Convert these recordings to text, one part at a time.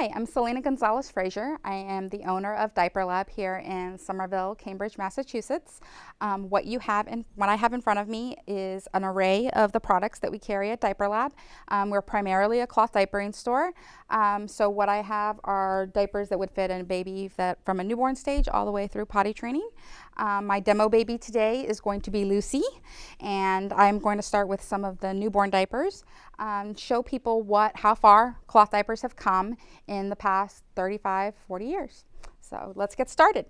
Hi, I'm Salina Gonzales Frazier. I am the owner of Diaper Lab here in Somerville, Cambridge, Massachusetts. What I have in front of me is an array of the products that we carry at Diaper Lab. We're primarily a cloth diapering store. So what I have are diapers that would fit in a baby that from a newborn stage all the way through potty training. My demo baby today is going to be Lucy, and I'm going to start with some of the newborn diapers, show people how far cloth diapers have come in the past 35, 40 years. So let's get started.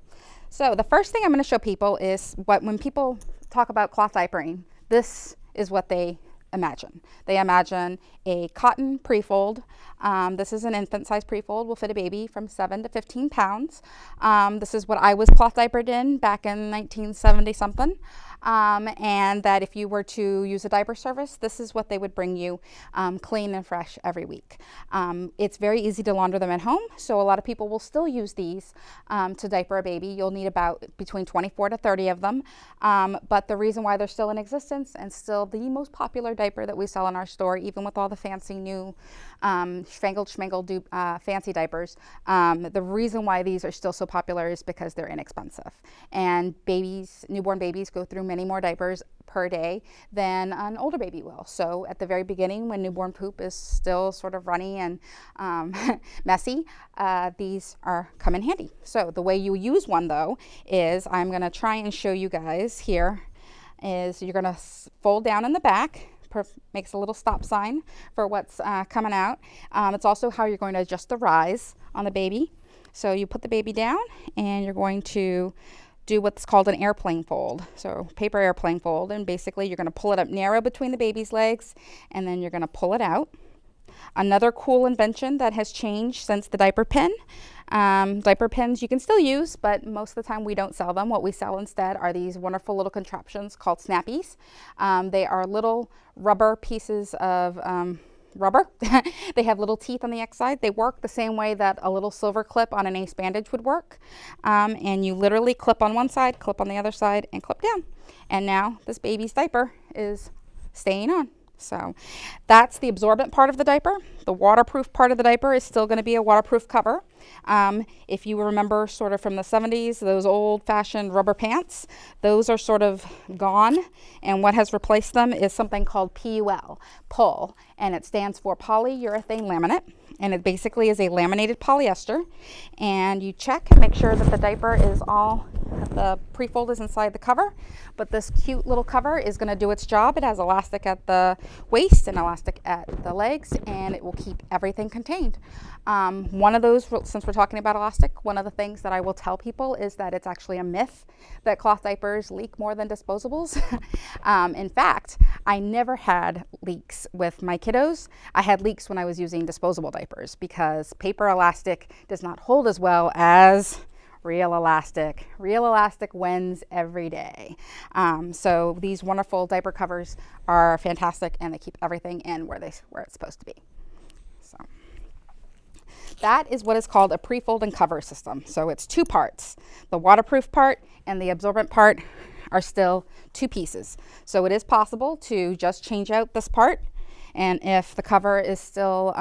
So the first thing I'm going to show people is when people talk about cloth diapering, this is what they imagine. They imagine a cotton pre-fold. This is an infant size pre-fold, will fit a baby from 7 to 15 pounds. This is what I was cloth diapered in back in 1970 something. And that if you were to use a diaper service, this is what they would bring you clean and fresh every week. It's very easy to launder them at home, so a lot of people will still use these to diaper a baby. You'll need about between 24 to 30 of them, but the reason why they're still in existence and still the most popular diaper that we sell in our store, even with all the fancy new spangled schmangled fancy diapers, the reason why these are still so popular is because they're inexpensive, and newborn babies go through many more diapers per day than an older baby will. So at the very beginning, when newborn poop is still sort of runny and messy, these come in handy. So the way you use one though is, I'm going to try and show you guys here, is you're going to fold down in the back. Makes a little stop sign for what's coming out. It's also how you're going to adjust the rise on the baby. So you put the baby down and you're going to do what's called an airplane fold. So paper airplane fold, and basically you're going to pull it up narrow between the baby's legs and then you're going to pull it out. Another cool invention that has changed since the diaper pin. Diaper pins you can still use, but most of the time we don't sell them. What we sell instead are these wonderful little contraptions called snappies. They are little rubber pieces of rubber. They have little teeth on the outside. They work the same way that a little silver clip on an ace bandage would work. And you literally clip on one side, clip on the other side, and clip down. And now this baby's diaper is staying on. So that's the absorbent part of the diaper. The waterproof part of the diaper is still going to be a waterproof cover. If you remember sort of from the 70s, those old-fashioned rubber pants, those are sort of gone, and what has replaced them is something called PUL, and it stands for polyurethane laminate, and it basically is a laminated polyester. And you check, make sure that the diaper is the pre-fold is inside the cover, but this cute little cover is going to do its job. It has elastic at the waist and elastic at the legs, and it will keep everything contained. One of those, since we're talking about elastic, one of the things that I will tell people is that it's actually a myth that cloth diapers leak more than disposables. In fact, I never had leaks with my kiddos. I had leaks when I was using disposable diapers because paper elastic does not hold as well as real elastic. Real elastic wins every day. So these wonderful diaper covers are fantastic, and they keep everything in where it's supposed to be. So that is what is called a pre-fold and cover system. So it's two parts. The waterproof part and the absorbent part are still two pieces. So it is possible to just change out this part, and if the cover is still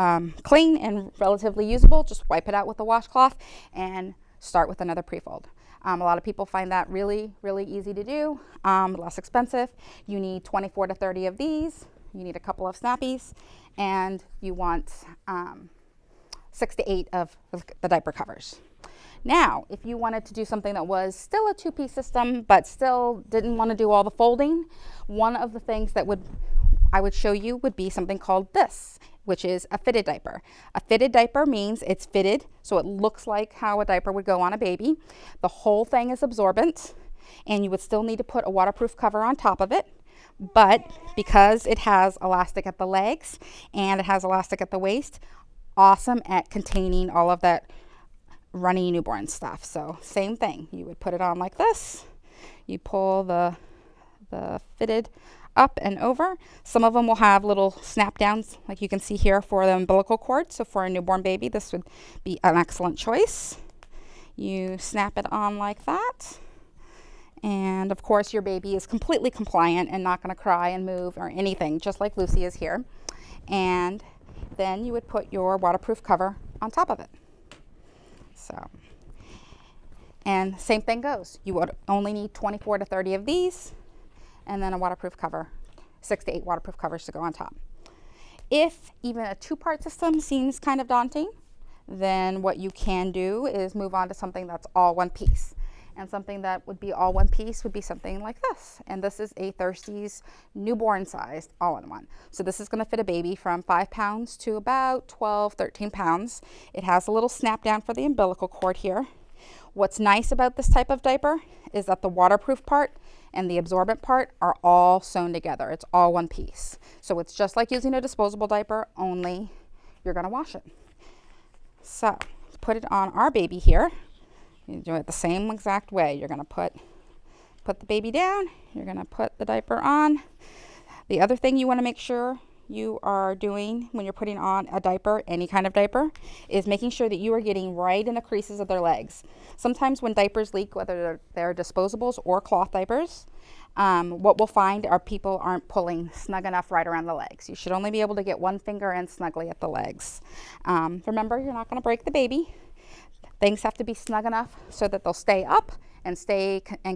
clean and relatively usable, just wipe it out with a washcloth and start with another pre-fold. A lot of people find that really, really easy to do, less expensive. You need 24 to 30 of these. You need a couple of snappies, and you want 6 to 8 of the diaper covers. Now, if you wanted to do something that was still a two-piece system, but still didn't want to do all the folding, one of the things that I would show you would be something called this, which is a fitted diaper. A fitted diaper means it's fitted, so it looks like how a diaper would go on a baby. The whole thing is absorbent, and you would still need to put a waterproof cover on top of it. But because it has elastic at the legs and it has elastic at the waist, awesome at containing all of that runny newborn stuff. So same thing, you would put it on like this. You pull the fitted up and over. Some of them will have little snap downs like you can see here for the umbilical cord. So for a newborn baby, this would be an excellent choice. You snap it on like that. And of course your baby is completely compliant and not going to cry and move or anything, just like Lucy is here. And then you would put your waterproof cover on top of it. So, and same thing goes. You would only need 24 to 30 of these, and then a waterproof cover, 6 to 8 waterproof covers to go on top. If even a 2-part system seems kind of daunting, then what you can do is move on to something that's all one piece. And something that would be all one piece would be something like this. And this is a Thirsty's newborn sized all-in-one. So this is going to fit a baby from 5 pounds to about 12, 13 pounds. It has a little snap down for the umbilical cord here. What's nice about this type of diaper is that the waterproof part and the absorbent part are all sewn together. It's all one piece. So it's just like using a disposable diaper, only you're going to wash it. So put it on our baby here. You do it the same exact way. You're going to put the baby down. You're going to put the diaper on. The other thing you want to make sure you are doing when you're putting on a diaper, any kind of diaper, is making sure that you are getting right in the creases of their legs. Sometimes when diapers leak, whether they're disposables or cloth diapers, what we'll find are people aren't pulling snug enough right around the legs. You should only be able to get one finger in snugly at the legs. Remember, you're not going to break the baby. Things have to be snug enough so that they'll stay up and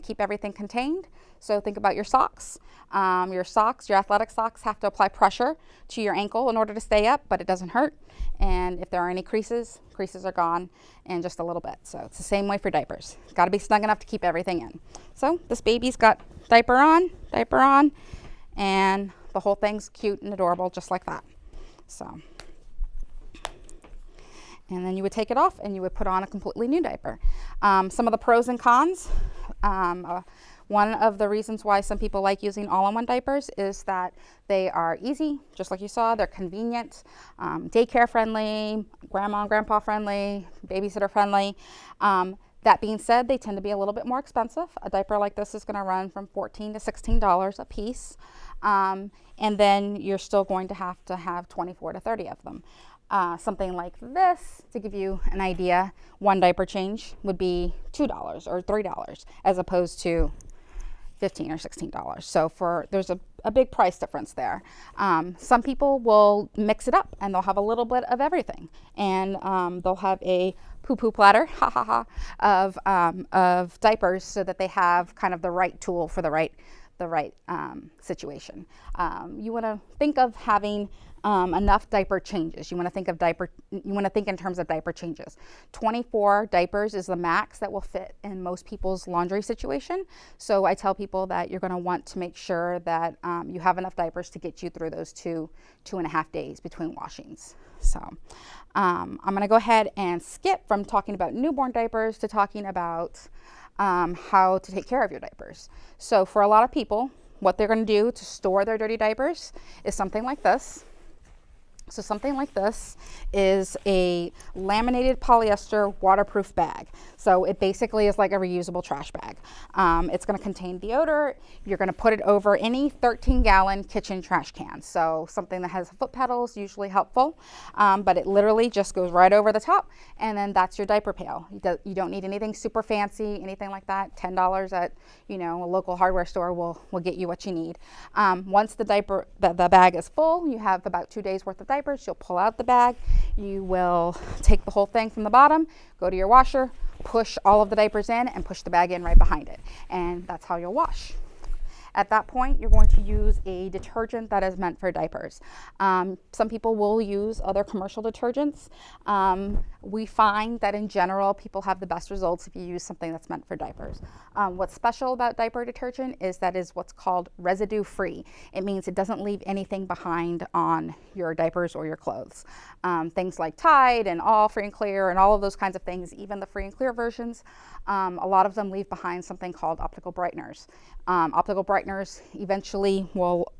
keep everything contained. So think about your socks. Your athletic socks have to apply pressure to your ankle in order to stay up, but it doesn't hurt. And if there are any creases are gone in just a little bit. So it's the same way for diapers. It's got to be snug enough to keep everything in. So this baby's got diaper on, and the whole thing's cute and adorable just like that. So. And then you would take it off and you would put on a completely new diaper. Some of the pros and cons. One of the reasons why some people like using all-in-one diapers is that they are easy, just like you saw. They're convenient, daycare friendly, grandma and grandpa friendly, babysitter friendly. That being said, they tend to be a little bit more expensive. A diaper like this is going to run from $14 to $16 a piece. And then you're still going to have 24 to 30 of them. Something like this, to give you an idea, one diaper change would be $2 or $3 as opposed to $15 or $16. So there's a big price difference there. Some people will mix it up and they'll have a little bit of everything, and they'll have a poo-poo platter of diapers so that they have kind of the right tool for the right situation. You want to think of having enough diaper changes. You want to think in terms of diaper changes. 24 diapers is the max that will fit in most people's laundry situation. So I tell people that you're going to want to make sure that you have enough diapers to get you through those 2.5 days between washings. So I'm going to go ahead and skip from talking about newborn diapers to talking about how to take care of your diapers. So for a lot of people, what they're going to do to store their dirty diapers is something like this. So something like this is a laminated polyester waterproof bag. So it basically is like a reusable trash bag. It's going to contain deodorant. You're going to put it over any 13-gallon kitchen trash can. So something that has foot pedals, usually helpful. But it literally just goes right over the top, and then that's your diaper pail. You don't need anything super fancy, anything like that. $10 at a local hardware store will get you what you need. Once the bag is full, you have about 2 days worth of diapers. You'll pull out the bag. You will take the whole thing from the bottom, go to your washer, push all of the diapers in, and push the bag in right behind it. And that's how you'll wash. At that point, you're going to use a detergent that is meant for diapers. Some people will use other commercial detergents. We find that in general, people have the best results if you use something that's meant for diapers. What's special about diaper detergent is that is what's called residue-free. It means it doesn't leave anything behind on your diapers or your clothes. Things like Tide and All Free and Clear and all of those kinds of things, even the free and clear versions, a lot of them leave behind something called optical brighteners. Optical brighteners eventually will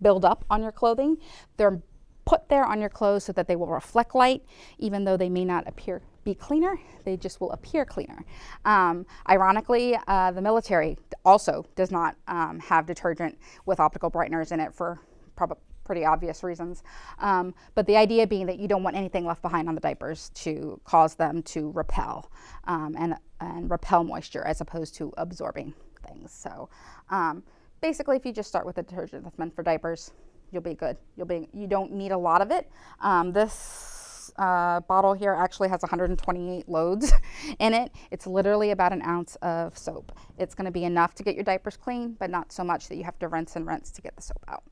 build up on your clothing. They're put there on your clothes so that they will reflect light, even though they may not be cleaner, they just will appear cleaner. Ironically, the military also does not have detergent with optical brighteners in it for probably pretty obvious reasons. But the idea being that you don't want anything left behind on the diapers to cause them to repel and repel moisture as opposed to absorbing things. So basically, if you just start with a detergent that's meant for diapers, you'll be good. You don't need a lot of it. This bottle here actually has 128 loads in it. It's literally about an ounce of soap. It's going to be enough to get your diapers clean, but not so much that you have to rinse and rinse to get the soap out.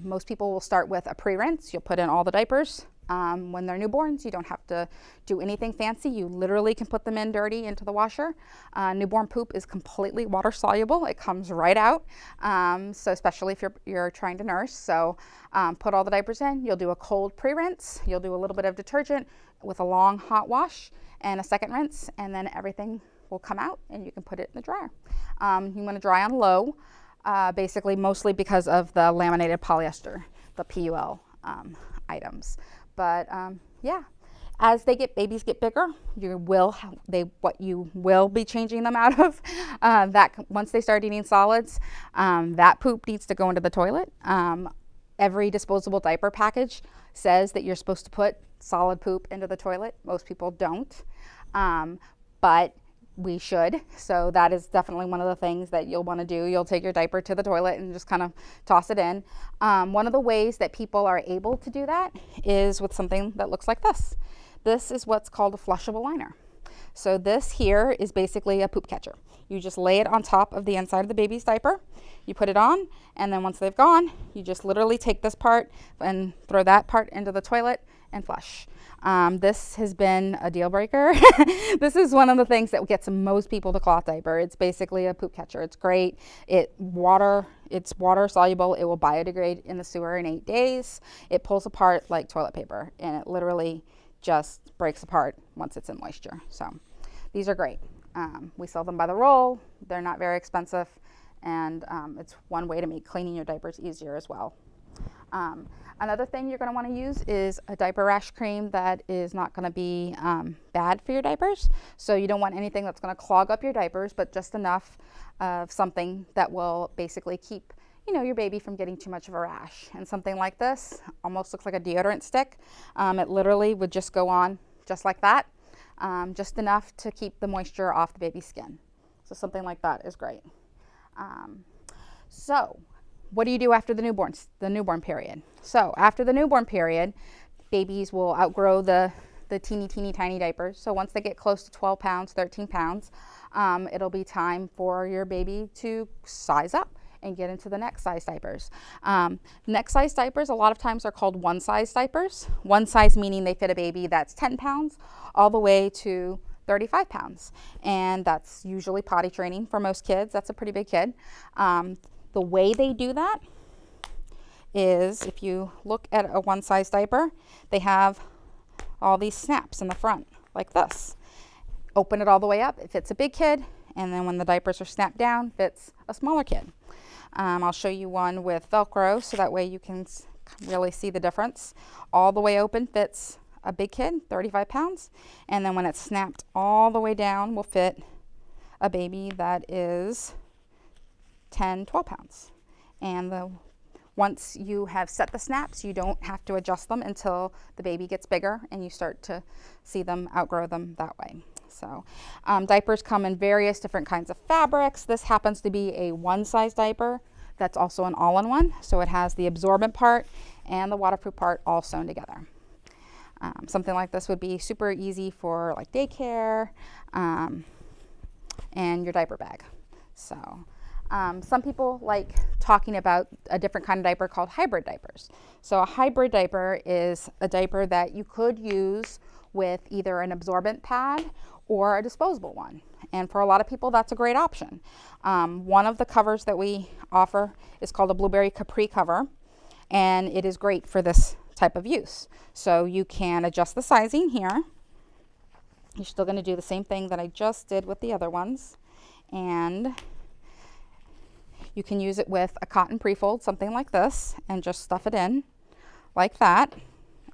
Most people will start with a pre-rinse. You'll put in all the diapers. When they're newborns, you don't have to do anything fancy. You literally can put them in dirty into the washer. Newborn poop is completely water soluble. It comes right out. So especially if you're trying to nurse. So put all the diapers in. You'll do a cold pre-rinse. You'll do a little bit of detergent with a long hot wash and a second rinse, and then everything will come out and you can put it in the dryer. You want to dry on low, basically mostly because of the laminated polyester, the PUL items. But yeah, as babies get bigger, what you will be changing them out of. That once they start eating solids, that poop needs to go into the toilet. Every disposable diaper package says that you're supposed to put solid poop into the toilet. Most people don't, but we should. So that is definitely one of the things that you'll want to do. You'll take your diaper to the toilet and just kind of toss it in. One of the ways that people are able to do that is with something that looks like this. This is what's called a flushable liner. So this here is basically a poop catcher. You just lay it on top of the inside of the baby's diaper. You put it on, and then once they've gone, you just literally take this part and throw that part into the toilet and flush. This has been a deal breaker. This is one of the things that gets most people to cloth diaper. It's basically a poop catcher. It's great. It's water soluble. It will biodegrade in the sewer in 8 days. It pulls apart like toilet paper, and it literally just breaks apart once it's in moisture. So these are great. We sell them by the roll. They're not very expensive, and it's one way to make cleaning your diapers easier as well. Another thing you're going to want to use is a diaper rash cream that is not going to be bad for your diapers. So you don't want anything that's going to clog up your diapers, but just enough of something that will basically keep your baby from getting too much of a rash. And something like this almost looks like a deodorant stick. It literally would just go on just like that, just enough to keep the moisture off the baby's skin. So something like that is great. So what do you do after the newborn period? So after the newborn period, babies will outgrow the teeny tiny diapers. So once they get close to 12 pounds, 13 pounds, it'll be time for your baby to size up and get into the next size diapers. Next size diapers a lot of times are called one size diapers. One size meaning they fit a baby that's 10 pounds all the way to 35 pounds. And that's usually potty training for most kids. That's a pretty big kid. The way they do that is, if you look at a one size diaper, they have all these snaps in the front like this. Open it all the way up, it fits a big kid, and then when the diapers are snapped down, fits a smaller kid. I'll show you one with Velcro so that way you can really see the difference. All the way open fits a big kid, 35 pounds, and then when it's snapped all the way down will fit a baby that is 10, 12 pounds. And once you have set the snaps, you don't have to adjust them until the baby gets bigger and you start to see them outgrow them that way. So diapers come in various different kinds of fabrics. This happens to be a one size diaper that's also an all-in-one. So it has the absorbent part and the waterproof part all sewn together. Something like this would be super easy for like daycare and your diaper bag. So some people like talking about a different kind of diaper called hybrid diapers. So a hybrid diaper is a diaper that you could use with either an absorbent pad or a disposable one. And for a lot of people, that's a great option. One of the covers that we offer is called a Blueberry Capri cover, and it is great for this type of use. So you can adjust the sizing here. You're still going to do the same thing that I just did with the other ones. And you can use it with a cotton pre-fold, something like this, and just stuff it in like that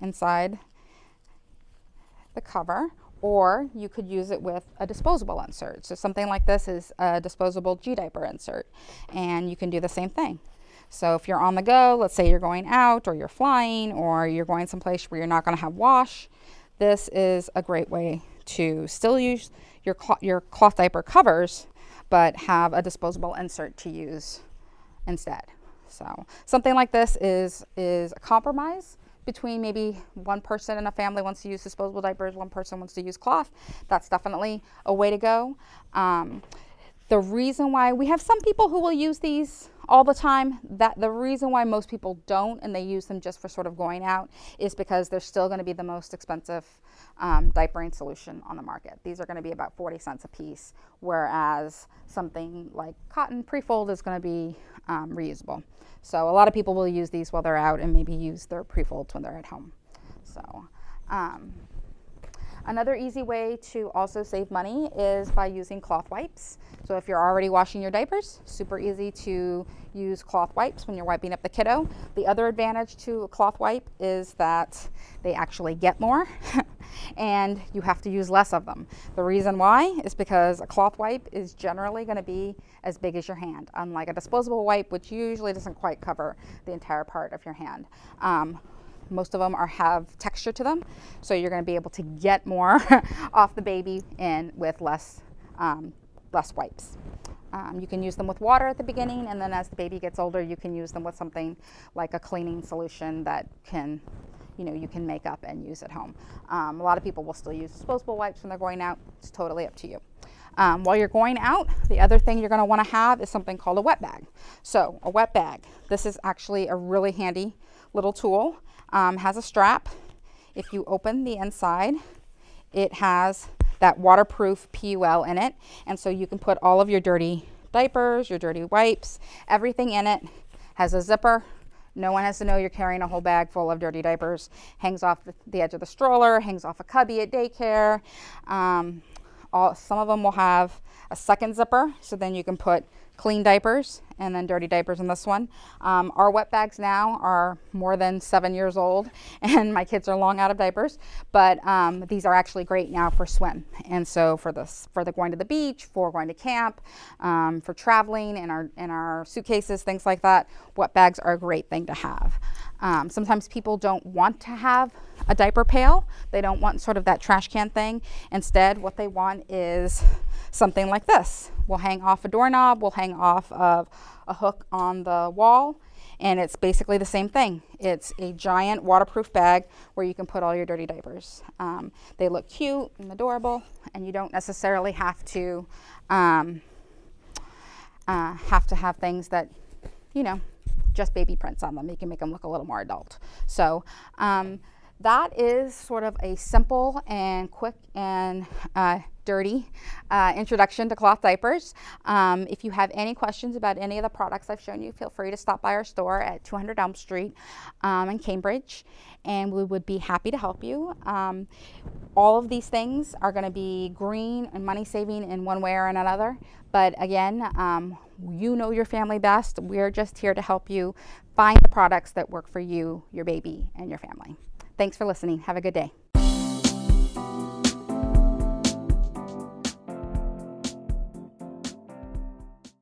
inside the cover. Or you could use it with a disposable insert. So something like this is a disposable G-diaper insert, and you can do the same thing. So if you're on the go, let's say you're going out or you're flying or you're going someplace where you're not going to have wash, this is a great way to still use your cloth diaper covers, but have a disposable insert to use instead. So something like this is a compromise between maybe one person in a family wants to use disposable diapers, one person wants to use cloth, that's definitely a way to go. The reason why we have some people who will use these all the time, that the reason why most people don't and they use them just for sort of going out is because they're still going to be the most expensive diapering solution on the market. These are going to be about 40 cents a piece, whereas something like cotton pre-fold is going to be reusable. So a lot of people will use these while they're out and maybe use their pre-folds when they're at home. So another easy way to also save money is by using cloth wipes. So if you're already washing your diapers, super easy to use cloth wipes when you're wiping up the kiddo. The other advantage to a cloth wipe is that they actually get more and you have to use less of them. The reason why is because a cloth wipe is generally going to be as big as your hand, unlike a disposable wipe, which usually doesn't quite cover the entire part of your hand. Most of them have texture to them, so you're going to be able to get more off the baby and with less wipes. You can use them with water at the beginning, and then as the baby gets older, you can use them with something like a cleaning solution that can, you can make up and use at home. A lot of people will still use disposable wipes when they're going out. It's totally up to you. While you're going out, the other thing you're going to want to have is something called a wet bag. So a wet bag, this is actually a really handy little tool. Has a strap. If you open the inside, it has that waterproof PUL in it, and so you can put all of your dirty diapers, your dirty wipes, everything in it. Has a zipper. No one has to know you're carrying a whole bag full of dirty diapers. Hangs off the edge of the stroller, hangs off a cubby at daycare. Some of them will have a second zipper, so then you can put clean diapers and then dirty diapers in this one. Our wet bags now are more than 7 years old and my kids are long out of diapers, but these are actually great now for swim. And so for the going to the beach, for going to camp, for traveling in our suitcases, things like that, wet bags are a great thing to have. Sometimes people don't want to have a diaper pail. They don't want sort of that trash can thing. Instead, what they want is something like this. Will hang off a doorknob, will hang off of a hook on the wall, and it's basically the same thing. It's a giant waterproof bag where you can put all your dirty diapers. They look cute and adorable, and you don't necessarily have to have things that, just baby prints on them. You can make them look a little more adult. So that is sort of a simple and quick and dirty introduction to cloth diapers. If you have any questions about any of the products I've shown you, feel free to stop by our store at 200 Elm Street in Cambridge, and we would be happy to help you. All of these things are going to be green and money saving in one way or another, but again, you know your family best. We're just here to help you find the products that work for you, your baby, and your family. Thanks for listening. Have a good day.